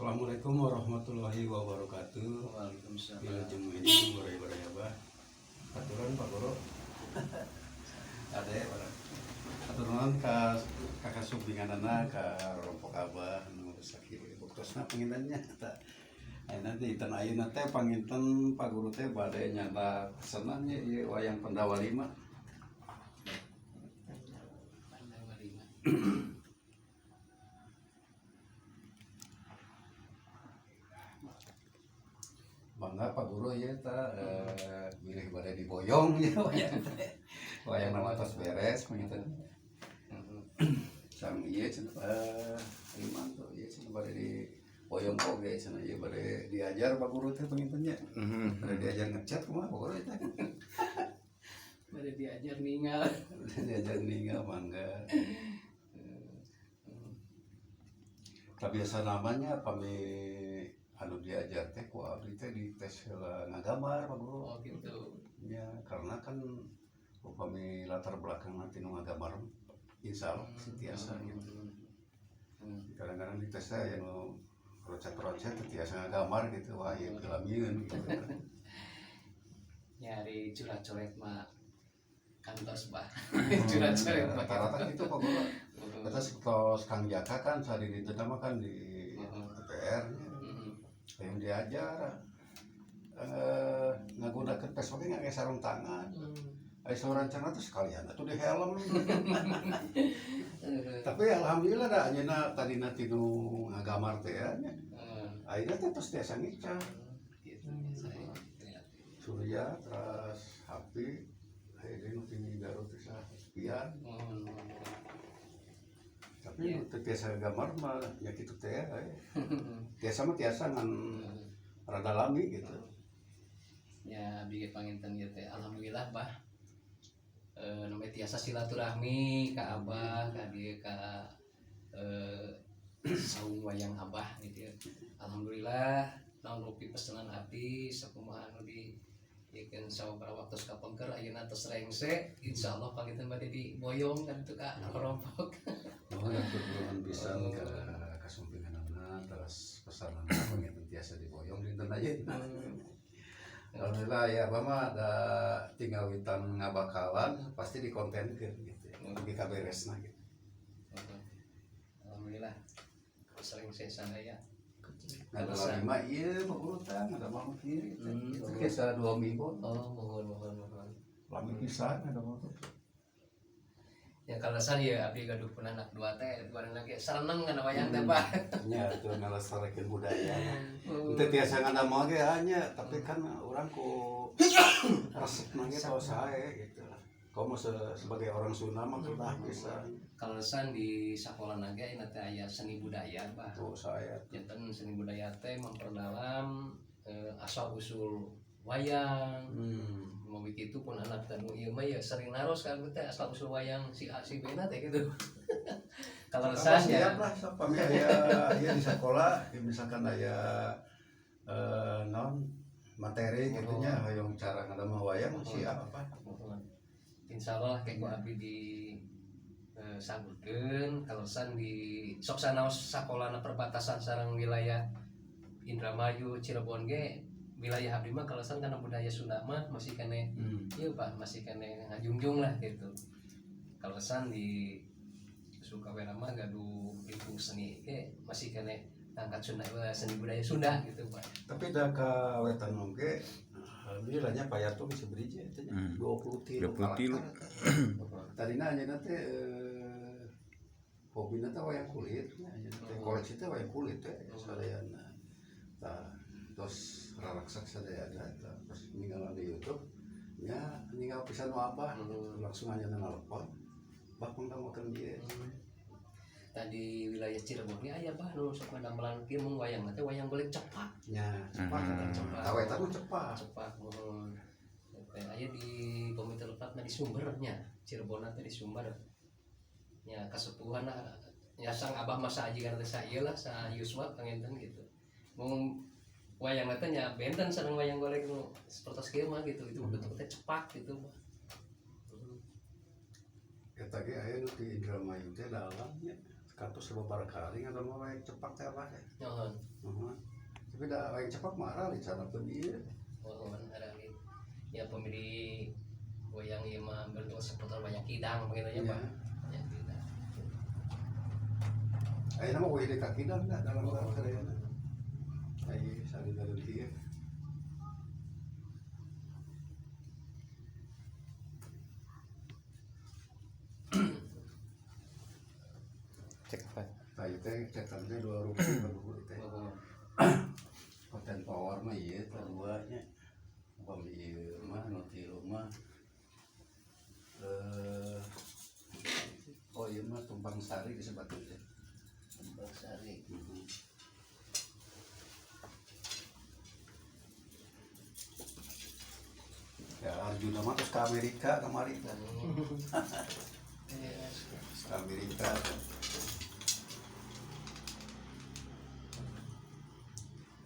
Assalamualaikum warahmatullahi wabarakatuh. Waalaikumsalam. Wilujeng ini murai-murai abah. Aturan Pak Guru. Ada ya Pak. Aturan ka kakak sumbinganana ka rompok abah nu sakit buktosna pengintannya eta. Nanti itan ayeuna teh panginten Pak Guru teh bade nyata pesenannya ieu wayang Pandawa 5. Pandawa 5. Bangga Pak Guru ya ta milih bade diboyong ya wayang teh. Wayang nama tos beres panginten. Sang ieu cenah iman tuh ieu cenah bade di boyong oge cenah ieu bade diajar Pak Guru teh pangintennya. Bade diajar ngecat kumaha Pak Guru eta. Bade diajar ninggal. Diajar ninggal mangga. Biasa namanya pami anu diajar teh ku abdi teh di tes heula ngagambar Pak Guru. Oh gitu. Ya karena kan upami latar belakang nanti nu ngagambar insyaallah setiasa gitu. Kadang-kadang di tes teh anu rocet-rocet tiasa ngagambar gitu wah ieu filamiun gitu. Nyari curat-coret mah kantos bah. Curat-coret mah Rata-rata gitu Pak Guru. Kita sekitar Kang Jaka kan sehari di mah kan di DPR nya yang diajar ngagunakeun pes oge ngake sarung tangan. Ai seorang cenah tuh sekalian atuh di helm. Tapi alhamdulillah da ayeuna tadina tinu ngagamar teh nya. Ayeuna teh tos tiasa ngicah. Gitu biasanya. Surya terus Hapi ayeuna nu tinggi Garut teh sepian. Tapi teu tiasa gambar mah ya kitu teh tiasa mah tiasa ngan rada lami gitu. Ya bikin panginten ieu teh alhamdulillah bah. Namanya tiasa silaturahmi ka abah ka dieu ka saung wayang abah gitu ya. Alhamdulillah naon rupi pesanan abdi sakumaha anu di ieukeun sababaraha waktu kapengker ayeuna tos rengse insyaallah panginten bade diboyong kan itu ka rompok. Oh yang berbulan bisa ke kasumpinganana terus pesanan panginten tiasa diboyong dinten ayeuna. Alhamdulillah ya Abah mah da tinggal witan ngabakalan pasti dikontenkeun gitu ya. Di kaberesna gitu. Alhamdulillah sering sesana ya. Ada lima iya Pak Guru teh ada mau kieu itu kisah 2 minggu. Oh mohon. Lami pisan ada mau. Ya kalasan ya abdi gaduh pun anak dua teh bareng lagi sareneng kana wayang teh Pak. Nya teu ngalestarikeun budaya. Teu tiasa ngadamel ge hanya tapi kan urang ku resepna ge tos sae gitu. Kamu sebagai orang Sunda mah kudah bisa. Kalasan di sakola naga ini teh aya seni budaya Pak. Tuh saya. Janten seni budaya teh memperdalam asal usul wayang. Mau begitu pun anak teh nu ieu mah ya sering naros kan teh asal usul wayang si A si B na teh gitu. Kalasan ya lah pami aya di sekolah misalkan aya non materi gitu nya hoyong cara ngadamel wayang siap apa. Insyaallah kayak ku abdi di sanggukeun kalasan di sok sanaos sakolana perbatasan sareng wilayah Indramayu Cirebon ge wilayah abdi mah kalasan kana budaya Sunda mah masih kene ieu Pak masih kene ngajungjung lah gitu. Kalasan di Sukawera mah gaduh lingkung seni ge masih kene angkat Sunda seni budaya Sunda gitu Pak. Tapi da ka wetan oge alhamdulillahnya payatu bisa berija teh 20 tilu karakter. Tadina anjeunna teh hobina teh wayang kulit nya teh koleksi teh wayang kulit teh sadayana. Tah tos raraksak sadayana terus ninggalan di YouTube nya ninggal pisan Abah langsung aja nelpon. Bah pangdamokeun ieu. Tadi wilayah Cirebon ge aya Bah nu sok ngambelan kieu mung wayang teh wayang golek cepat. Nya cepat Cepat. Tawetan mah cepat. Cepat mohon. Aya di komite lepatna di Sumbernya Cirebon teh di Sumber. Ya kasepuhan ya sang abah masa ajigan teh saeueuh lah sa Yuswa panginten gitu. Mung wayang teh nya benten sareng wayang golek nu sapertos kieu mah gitu. Itu betul teh cepat gitu mah. Eta ge aya nu di Indramayu teh dalamnya katus lebar kali atau mau wayang cepak teh apa teh. Mohon. Tapi dah wayang cepak marah di cara pemilih. Mohon ada nih. Ya pemilih wayang ieu mah bentuk seputar banyak kidang begitu ya, Pak. Ya kidang. Ayeuna mah wayang di kakidang dah dalam karyana. Ai sali dari dieu. Cek apa? Tadi teh cetan teh 2 rupiah per buku teh. Mohon. Konten power mah ieu teh duanya. Upami ieu mah nu tilu mah oh ieu mah tumpang sari disebutkeun teh. Tumpang sari. Ya Arjuna mah terus ke Amerika kemarin kan. Ke Amerika.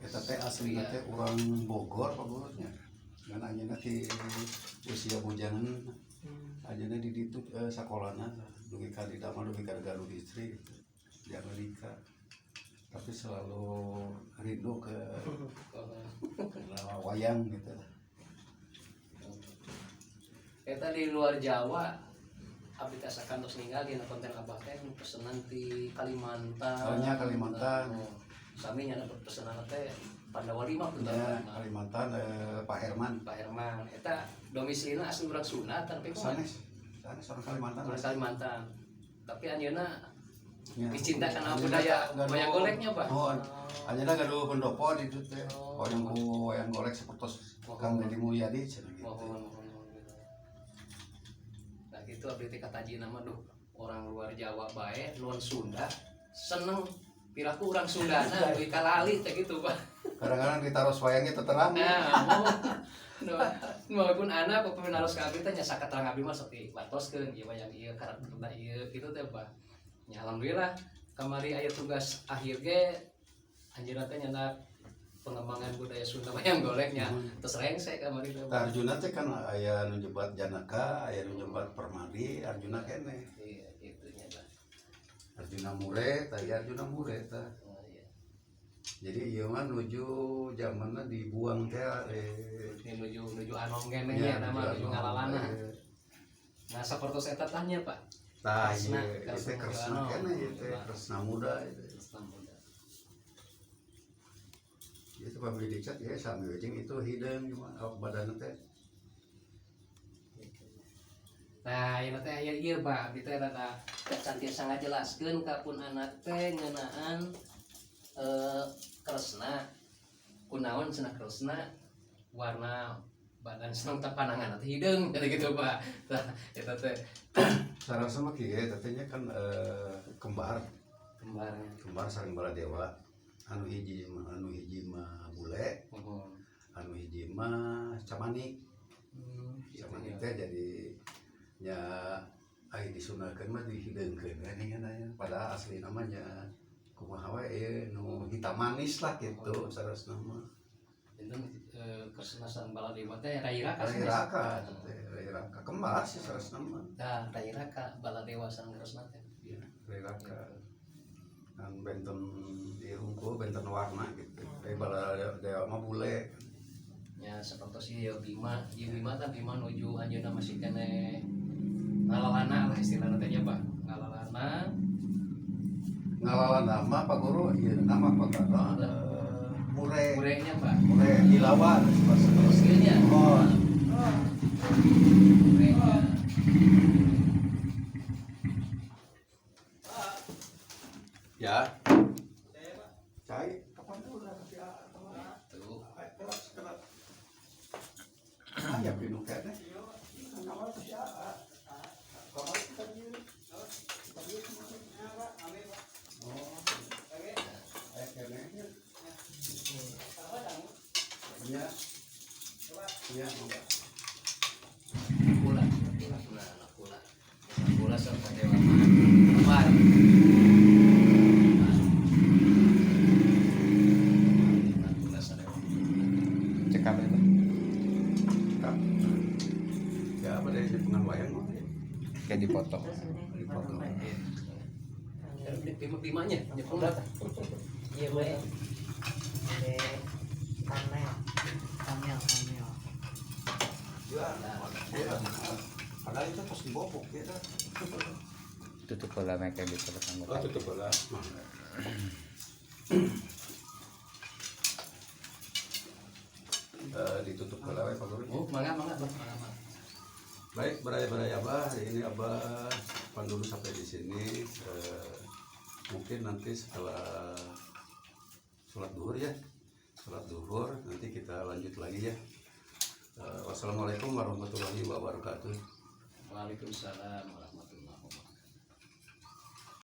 Eta teh aslinya teh urang Bogor pabulutnya. Ngan anjeunna ti usia bujangan. Anjeunna di ditu sakolana dugi ka di Damal dugi ka Garut Distrik di Amerika. Tapi selalu rindu ke wayang gitu. Eta di luar Jawa abdi kasakan tos ninggalin konten abah teh nu pesenan ti Kalimantan. Oh nya Kalimantan. Sami nya dapat pesenan teh Pandawa 5 punten. Ya, Kalimantan Pak Herman. Pak Herman eta domisilna asli urang Sunda tapi kok Sanes orang Kalimantan. orang Kalimantan. Tapi anjeunna Ya. dicinta karena budaya wayang goleknya, Pak. Oh, anjeunna gaduh pendopo di ditu teh. Wayang golek sapertos Kang Deddy Mulyadi cenah gitu. Mohon. Nah gitu abdi teh kataji nama duh orang luar Jawa bae luar Sunda seneng piraku orang Sundana leuwih kalali teh gitu, Pak. Kadang-kadang ditaros wayangnya terang. Nah, walaupun anak pemain harus ka abdi teh nya sakaterang abdi mah sok diwartoskeun ieu wayang ieu karakterna ieu kitu teh, Pak. Ya alhamdulillah kamari aya tugas akhir ge anjeunna teh nyana pengembangan budaya Sunda wayang goleknya. Terus rengse kamari teh. Tah Arjuna teh kan aya nu nyebat Janaka, aya nu nyebat Permadi, Arjuna kene. Iya, gitu nya, Pak. Arjuna Mure, tah Arjuna Mure tah. Oh iya. Jadi ieu mah nuju zamanna dibuang teh Ini menuju anom kene nya nama menuju ngalalana. Nah, sapertos eta tanya, Pak. Tah Kresna, ieu teh Kresna Kresna kene ieu teh Kresna muda itu. Itu pabrik dicat ya sami wejeng itu hideung cuma badanna teh. Nah, ieu teh aya ieu, Pak. Abi teh rada cantiasa ngajelaskeun ka pun anak teh ngeunaan Kresna. Kunaon cenah Kresna? Warna badan seneng teh panangan teh hideung jadi gitu, Pak. Tah eta teh Sareng sama kieu tetenya kan kembar kembarnya. sareng Baladewa. Anu hiji mah bule, anu hiji mah Camanik. Camanik teh jadi nya ai disunahkeun mah dihideungkeun geuning nya padahal asli namanya kumaha we nu hitam manis lah gitu sarasna mah. Itu Kresna sareng Baladewa teh Rairaka. Rairaka kembar sih sarasna mah. Nah, Rairaka Baladewa sareng Kresna teh. Iya, Rairaka. Kan benten diungkul benten warna gitu. Baladewa mah bule. Ya seperti ieu Bima teh Bima nuju anjeunna masih kene ngalalana lah istilahna teh nya, Pak. Ngalalana. Ngalalana mah Pak Guru ieu nama Pak Mure. Murenya, Pak. Mure dilawan Terus ieu nya. Oh. Murenya. Ya. Cai, kapan tuh udah kasih Tuh. Ya pindah kene. Iya. Iya, enggak. Pula. Pula sareng Dewa Kembar. Pula sareng. Cek apa itu? Ya apa dari pengen wayang mah. Kayak dipoto. Dipoto. pimanya nyepung data. Iya baik. Kamel. Padahal itu terus dibopok ya. Tutup bola mereka gitu kan. Oh, tutup bola. Ditutup bola Pak Guru. Oh, mangga. Baik, beraya Abah, hari ini Abah dulu sampai di sini. Mungkin nanti setelah sholat duhur ya, nanti kita lanjut lagi ya. Wassalamualaikum warahmatullahi wabarakatuh. Waalaikumsalam warahmatullahi